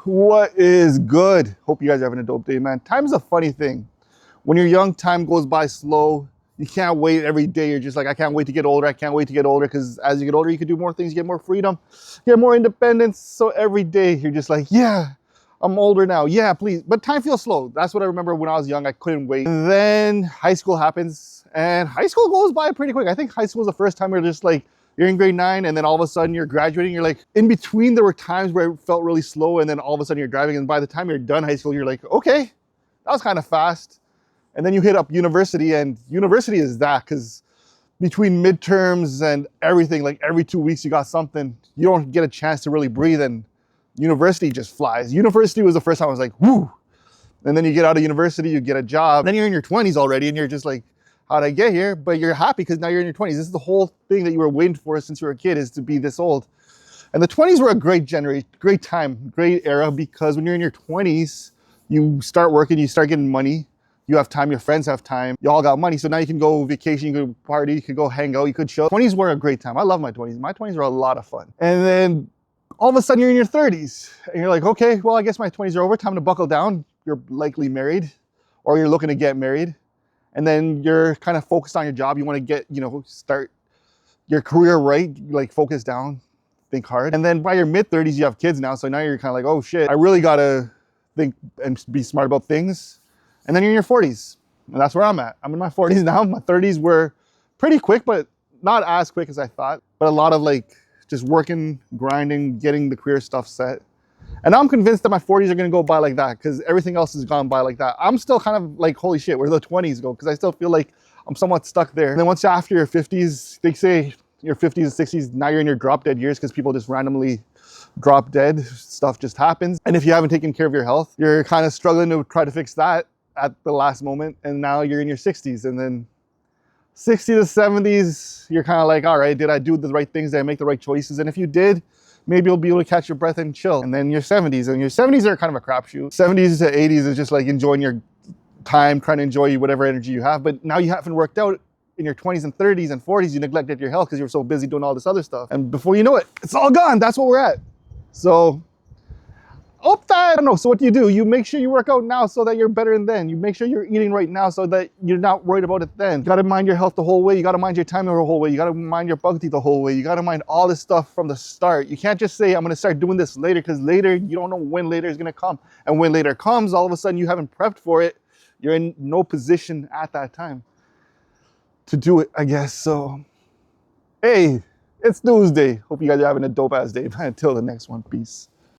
What is good? Hope you guys are having a dope day, man. Time is a funny thing. When you're young, time goes by slow. You can't wait every day. You're just like, I can't wait to get older. I can't wait to get older, because as you get older, you can do more things, you get more freedom, you get more independence. So every day you're just like, yeah, I'm older now. Yeah, please. But time feels slow. That's what I remember when I was young. I couldn't wait. And then high school happens, and high school goes by pretty quick. I think high school is the first time you're just like, you're in grade 9, and then all of a sudden you're graduating. You're like, in between there were times where it felt really slow, and then all of a sudden you're driving, and by the time you're done high school, you're like, okay, that was kind of fast. And then you hit up university, and university is that, because between midterms and everything, like every 2 weeks you got something, you don't get a chance to really breathe, and university just flies. University was the first time I was like, whoo. And then you get out of university, you get a job, then you're in your 20s already, and you're just like, how'd I get here? But you're happy because now you're in your 20s. This is the whole thing that you were waiting for since you were a kid, is to be this old. And the 20s were a great generation, great time, great era, because when you're in your 20s, you start working, you start getting money, you have time, your friends have time, you all got money. So now you can go vacation, you can party, you can go hang out, you could chill. 20s were a great time. I love my 20s. My 20s were a lot of fun. And then all of a sudden you're in your 30s and you're like, okay, well, I guess my 20s are over, time to buckle down. You're likely married, or you're looking to get married. And then you're kind of focused on your job. You want to get, start your career right, like focus down, think hard. And then by your mid 30s, you have kids now. So now you're kind of like, oh shit, I really got to think and be smart about things. And then you're in your 40s. And that's where I'm at. I'm in my 40s now. My 30s were pretty quick, but not as quick as I thought. But a lot of like just working, grinding, getting the career stuff set. And I'm convinced that my 40s are going to go by like that, because everything else has gone by like that. I'm still kind of like, holy shit, where the 20s go? Because I still feel like I'm somewhat stuck there. And then once after your 50s, they say your 50s and 60s, now you're in your drop dead years, because people just randomly drop dead. Stuff just happens. And if you haven't taken care of your health, you're kind of struggling to try to fix that at the last moment. And now you're in your 60s. And then 60 to 70s, you're kind of like, all right, did I do the right things? Did I make the right choices? And if you did, maybe you'll be able to catch your breath and chill. And then your 70s, and your 70s are kind of a crapshoot. 70s to 80s is just like enjoying your time, trying to enjoy whatever energy you have. But now you haven't worked out in your 20s and 30s and 40s. You neglected your health because you were so busy doing all this other stuff. And before you know it, it's all gone. That's what we're at. So I don't know. So what do? You make sure you work out now so that you're better than then. You make sure you're eating right now so that you're not worried about it then. You got to mind your health the whole way. You got to mind your time the whole way. You got to mind your bhakti the whole way. You got to mind all this stuff from the start. You can't just say, I'm going to start doing this later, because later, you don't know when later is going to come. And when later comes, all of a sudden you haven't prepped for it. You're in no position at that time to do it, I guess. So, hey, it's Tuesday. Hope you guys are having a dope ass day, man. Until the next one, peace.